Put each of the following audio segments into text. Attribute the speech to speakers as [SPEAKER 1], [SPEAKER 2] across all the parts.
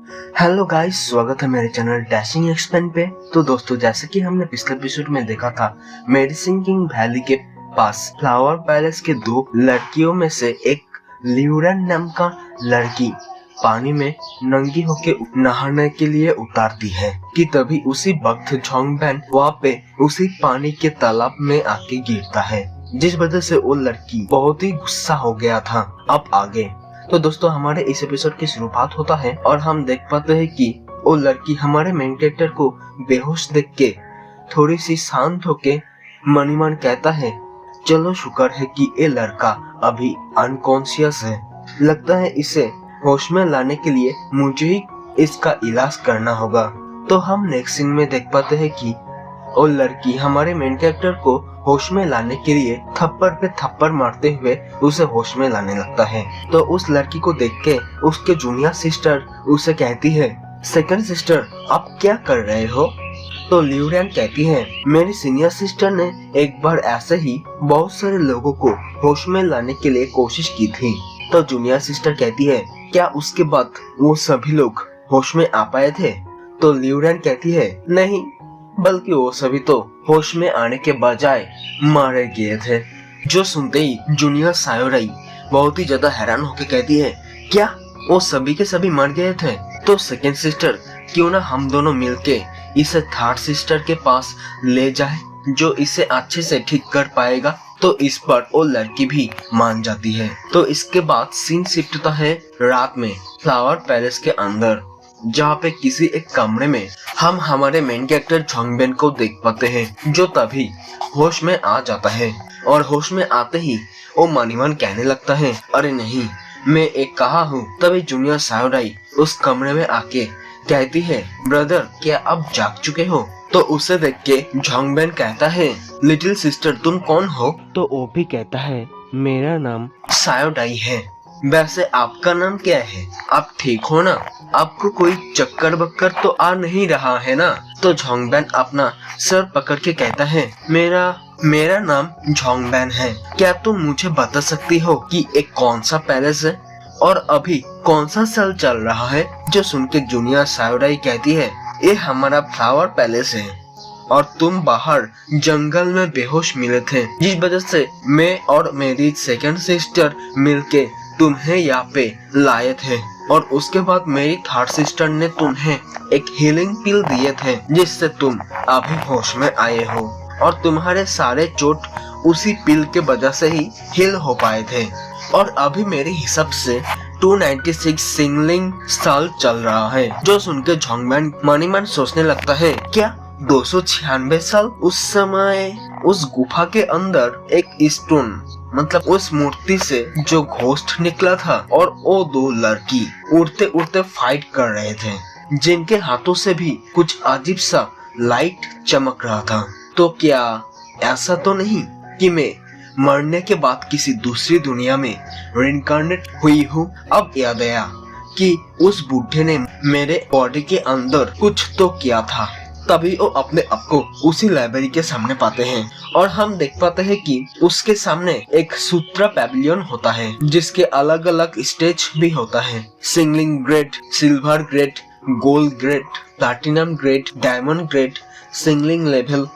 [SPEAKER 1] Hello guys, स्वागत है मेरे चैनल डैशिंग एक्सपेन पे। तो दोस्तों, जैसे कि हमने पिछले एपिसोड में देखा था, मेडिसिन किंग वैली के पास फ्लावर पैलेस के दो लड़कियों में से एक ल्यूरेन नाम का लड़की पानी में नंगी होके नहाने के लिए उतारती है कि तभी उसी वक्त झोंगबेन वहाँ पे उसी पानी के तालाब में आके गिरता है, जिस वजह से वो लड़की बहुत ही गुस्सा हो गया था। अब आगे तो दोस्तों, हमारे इस एपिसोड की शुरुआत होता है और हम देख पाते हैं कि वो लड़की हमारे मेन कैरेक्टर को बेहोश देख के थोड़ी सी शांत होके मनी मन कहता है, चलो शुक्र है कि ये लड़का अभी अनकॉन्शियस है, लगता है इसे होश में लाने के लिए मुझे ही इसका इलाज करना होगा। तो हम नेक्स्ट सीन में देख पाते हैं कि वो लड़की हमारे मेन कैरेक्टर को होश में लाने के लिए थप्पड़ पे थप्पड़ मारते हुए उसे होश में लाने लगता है। तो उस लड़की को देख के उसके जूनियर सिस्टर उसे कहती है, सेकंड सिस्टर आप क्या कर रहे हो? तो ल्यूरेन कहती है, मेरी सीनियर सिस्टर ने एक बार ऐसे ही बहुत सारे लोगों को होश में लाने के लिए कोशिश की थी। तो जूनियर सिस्टर कहती है, क्या उसके बाद वो सभी लोग होश में आ पाए थे? तो ल्यूरेन कहती है, नहीं, बल्कि वो सभी तो होश में आने के बजाय मारे गए थे। जो सुनते ही जूनियर सायोराई बहुत ही ज्यादा हैरान होकर कहती है, क्या वो सभी के सभी मर गए थे? तो सेकेंड सिस्टर, क्यों ना हम दोनों मिलके इसे थर्ड सिस्टर के पास ले जाए, जो इसे अच्छे से ठीक कर पाएगा। तो इस पर वो लड़की भी मान जाती है। तो इसके बाद सीन शिफ्ट होता है रात में फ्लावर पैलेस के अंदर, जहाँ पे किसी एक कमरे में हम हमारे मेन कैरेक्टर झोंगबेन को देख पाते हैं, जो तभी होश में आ जाता है। और होश में आते ही वो मनीमन कहने लगता है, अरे नहीं, मैं एक कहा हूँ। तभी जूनियर सायोराई उस कमरे में आके कहती है, ब्रदर क्या आप जाग चुके हो? तो उसे देख के झोंगबेन कहता है, लिटिल सिस्टर तुम कौन हो? तो वो भी कहता है, मेरा नाम सायोराई है। वैसे आपका नाम क्या है? आप ठीक हो ना? आपको कोई चक्कर बक्कर तो आ नहीं रहा है ना? तो झोंगबेन अपना सर पकड़ के कहता है, मेरा नाम झोंगबेन है। क्या तुम मुझे बता सकती हो कि एक कौन सा पैलेस है और अभी कौन सा साल चल रहा है? जो सुन के जूनियर सायोराई कहती है, ये हमारा फ्लावर पैलेस है और तुम बाहर जंगल में बेहोश मिले थे, जिस वजह से मैं और मेरी सेकंड सिस्टर मिलके तुम्हें यहाँ पे लाए थे। और उसके बाद मेरी थर्ड सिस्टर ने तुम्हें एक हीलिंग पिल दिए थे, जिससे तुम अभी होश में आए हो। और तुम्हारे सारे चोट उसी पिल के वजह से ही हील हो पाए थे। और अभी मेरे हिसाब से 296 सिंगलिंग साल चल रहा है। जो सुनकर झोंगबेन मनी मन सोचने लगता है, क्या 296 साल? उस समय उस गुफा के अंदर एक स्टोन, मतलब उस मूर्ति से जो घोस्ट निकला था, और वो दो लड़की उड़ते उड़ते फाइट कर रहे थे, जिनके हाथों से भी कुछ अजीब सा लाइट चमक रहा था। तो क्या ऐसा तो नहीं कि मैं मरने के बाद किसी दूसरी दुनिया में रिइंकार्नेट हुई हूँ? अब याद आया कि उस बूढ़े ने मेरे बॉडी के अंदर कुछ तो किया था। तभी वो अपने आप को उसी लाइब्रेरी के सामने पाते हैं और हम देख पाते हैं कि उसके सामने एक सूत्रा पैविलियन होता है, जिसके अलग अलग स्टेज भी होता है। Singling grade, silver grade, gold grade, platinum grade, diamond grade, singling level,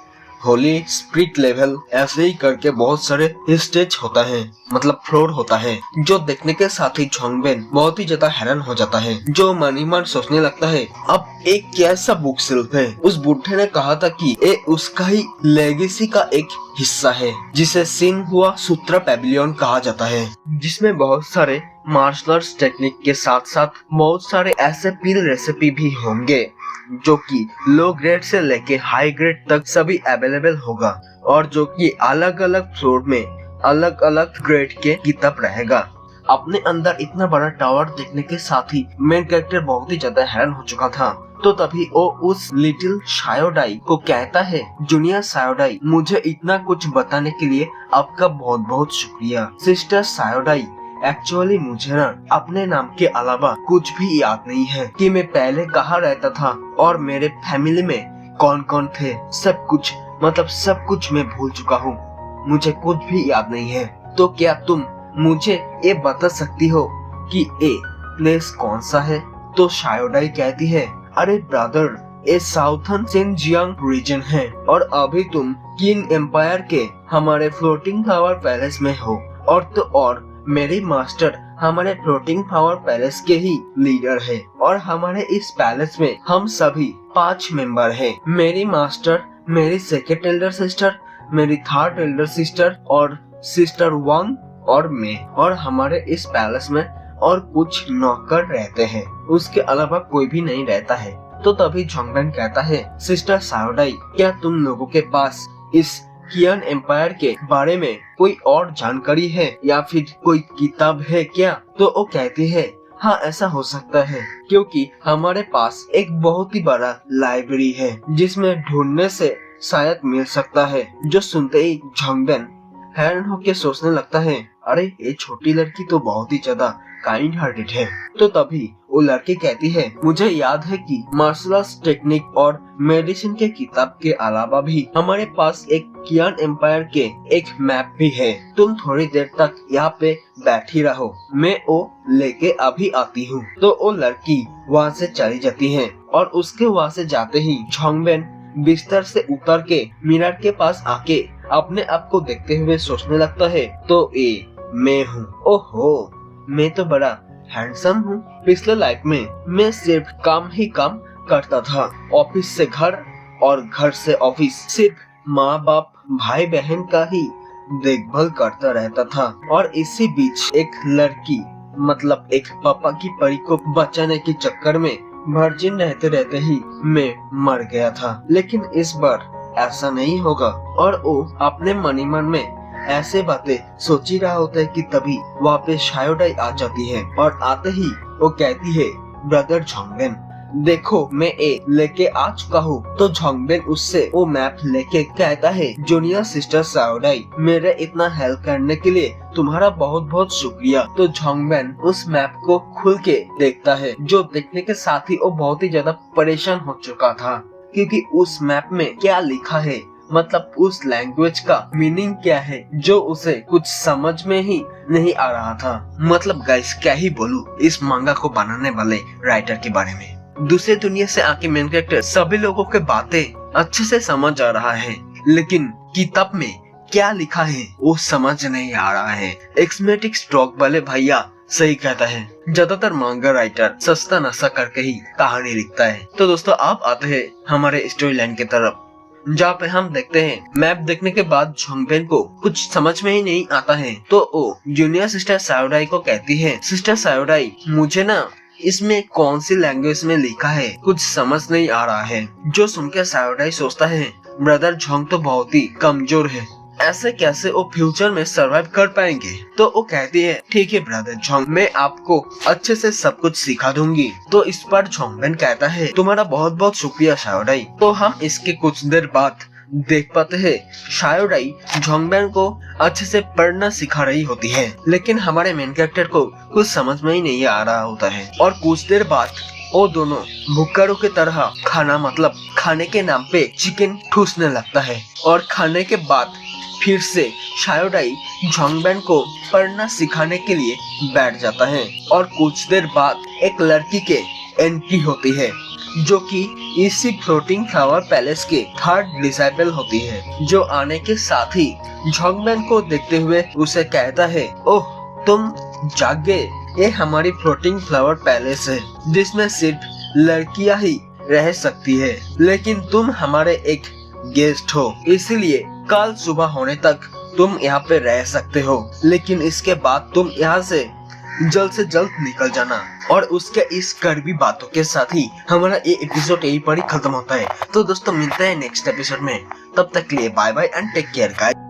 [SPEAKER 1] Holi spirit level, ऐसे ही करके बहुत सारे स्टेज होता है, मतलब फ्लोर होता है। जो देखने के साथ ही झोंगबेन बहुत ही ज्यादा हैरान हो जाता है। जो मनी मन सोचने लगता है, अब एक कैसा बुक शेल्फ है? उस बुढ़े ने कहा था कि ये उसका ही लेगेसी का एक हिस्सा है, जिसे सिन हुआ सूत्रा पैविलियन कहा जाता है, जिसमें बहुत सारे मार्शल आर्ट्स टेक्निक के साथ साथ बहुत सारे ऐसे पिल रेसिपी भी होंगे, जो कि लो ग्रेड से लेके हाई ग्रेड तक सभी अवेलेबल होगा, और जो कि अलग अलग फ्लोर में अलग अलग ग्रेड के किताब रहेगा। अपने अंदर इतना बड़ा टावर देखने के साथ ही मेन कैरेक्टर बहुत ही ज्यादा हैरान हो चुका था। तो तभी वो उस लिटिल सायोराई को कहता है, जूनियर सायोराई, मुझे इतना कुछ बताने के लिए आपका बहुत बहुत शुक्रिया। सिस्टर सायोराई, एक्चुअली मुझे ना अपने नाम के अलावा कुछ भी याद नहीं है कि मैं पहले कहाँ रहता था और मेरे फैमिली में कौन कौन थे। सब कुछ मैं भूल चुका हूँ, मुझे कुछ भी याद नहीं है। तो क्या तुम मुझे ये बता सकती हो कि ये प्लेस कौन सा है? तो शायोडाई कहती है, अरे ब्रदर, ये साउथर्न सिनजियांग रीजन है और अभी तुम किन एम्पायर के हमारे फ्लोटिंग फ्लावर पैलेस में हो, और मेरी मास्टर हमारे फ्लोटिंग फ्लावर पैलेस के ही लीडर है और हमारे इस पैलेस में हम सभी 5 मेंबर हैं। मेरी मास्टर, मेरी सेकेंड एल्डर सिस्टर, मेरी थर्ड एल्डर सिस्टर और सिस्टर वांग और मैं, और हमारे इस पैलेस में और कुछ नौकर रहते हैं, उसके अलावा कोई भी नहीं रहता है। तो तभी झोंगबेन कहता है, सिस्टर शायोडाई, क्या तुम लोगों के पास इस कियन एम्पायर के बारे में कोई और जानकारी है या फिर कोई किताब है क्या? तो वो कहती है, हाँ ऐसा हो सकता है, क्योंकि हमारे पास एक बहुत ही बड़ा लाइब्रेरी है जिसमें ढूंढने से शायद मिल सकता है। जो सुनते ही झोंगबेन हैरान होकर सोचने लगता है, अरे ये छोटी लड़की तो बहुत ही ज्यादा काइंड हार्टेड है। तो तभी वो लड़की कहती है, मुझे याद है कि मार्शल आर्ट्स टेक्निक और मेडिसिन के किताब के अलावा भी हमारे पास एक कियन एम्पायर के एक मैप भी है। तुम थोड़ी देर तक यहाँ पे बैठी रहो, मैं वो लेके अभी आती हूँ। तो वो लड़की वहाँ से चली जाती है और उसके वहाँ से जाते ही झोंगबेन बिस्तर से उतर के मिरर के पास आके अपने आप को देखते हुए सोचने लगता है, तो ये मैं हूँ। ओहो, मैं तो बड़ा हैंडसम हूँ। पिछले लाइफ में मैं सिर्फ काम ही काम करता था, ऑफिस से घर और घर से ऑफिस, सिर्फ माँ बाप भाई बहन का ही देखभाल करता रहता था। और इसी बीच एक लड़की, मतलब एक पापा की परी को बचाने के चक्कर में वर्जिन रहते रहते ही मैं मर गया था। लेकिन इस बार ऐसा नहीं होगा। और वो अपने मन ही मन में ऐसे बातें सोच ही रहा होता है कि तभी वहाँ पे शायोडाई आ जाती है और आते ही वो कहती है, ब्रदर झोंगबेन, देखो मैं ये लेके आ चुका हूँ। तो झोंगबेन उससे वो मैप लेके कहता है, जूनियर सिस्टर शायोडाई, मेरे इतना हेल्प करने के लिए तुम्हारा बहुत बहुत शुक्रिया। तो झोंगबेन उस मैप को खुल के देखता है, जो देखने के साथ ही वो बहुत ही ज्यादा परेशान हो चुका था, क्योंकि उस मैप में क्या लिखा है, मतलब उस लैंग्वेज का मीनिंग क्या है, जो उसे कुछ समझ में ही नहीं आ रहा था। मतलब गाइस, क्या ही बोलूं इस मांगा को बनाने वाले राइटर के बारे में। दूसरे दुनिया से आके मेन कैरेक्टर सभी लोगों के बातें अच्छे से समझ आ रहा है, लेकिन किताब में क्या लिखा है वो समझ नहीं आ रहा है। एक्समेटिक स्टॉक वाले भैया सही कहता है, ज्यादातर मांगा राइटर सस्ता नशा करके ही कहानी लिखता है। तो दोस्तों, आप आते हैं हमारे स्टोरी लाइन की तरफ, जहाँ पे हम देखते हैं मैप देखने के बाद झोंगबेन को कुछ समझ में ही नहीं आता है। तो वो जूनियर सिस्टर शायोडाई को कहती है, सिस्टर शायोडाई, मुझे ना इसमें कौन सी लैंग्वेज में लिखा है कुछ समझ नहीं आ रहा है। जो सुनकर शायोडाई सोचता है, ब्रदर झोंग तो बहुत ही कमजोर है, ऐसे कैसे वो फ्यूचर में सरवाइव कर पाएंगे। तो वो कहती है, ठीक है ब्रदर झोंग, मैं आपको अच्छे से सब कुछ सिखा दूंगी। तो इस पर झोंगबेन कहता है, तुम्हारा बहुत बहुत शुक्रिया शायोडाई। तो हम इसके कुछ देर बाद देख पाते हैं शायोडाई झोंगबेन को अच्छे से पढ़ना सिखा रही होती है, लेकिन हमारे मेन कैरेक्टर को कुछ समझ में ही नहीं आ रहा होता है। और कुछ देर बाद वो दोनों भुक्कड़ों की तरह खाना, मतलब खाने के नाम पे चिकन ठूसने लगता है। और खाने के बाद फिर से शायोडाई झोंगबेन को पढ़ना सिखाने के लिए बैठ जाता है। और कुछ देर बाद एक लड़की के एंट्री होती है, जो कि इसी फ्लोटिंग फ्लावर पैलेस के थर्ड डिसाइपल होती है, जो आने के साथ ही झोंगबेन को देखते हुए उसे कहता है, ओह तुम जाग गए, ये हमारी फ्लोटिंग फ्लावर पैलेस है जिसमें सिर्फ लड़कियां ही रह सकती है, लेकिन तुम हमारे एक गेस्ट हो, इसलिए कल सुबह होने तक तुम यहाँ पे रह सकते हो, लेकिन इसके बाद तुम यहाँ से जल्द निकल जाना। और उसके इस कड़वी बातों के साथ ही हमारा ये एपिसोड यहीं पर ही खत्म होता है। तो दोस्तों, मिलते हैं नेक्स्ट एपिसोड में, तब तक के लिए bye bye and take care guys.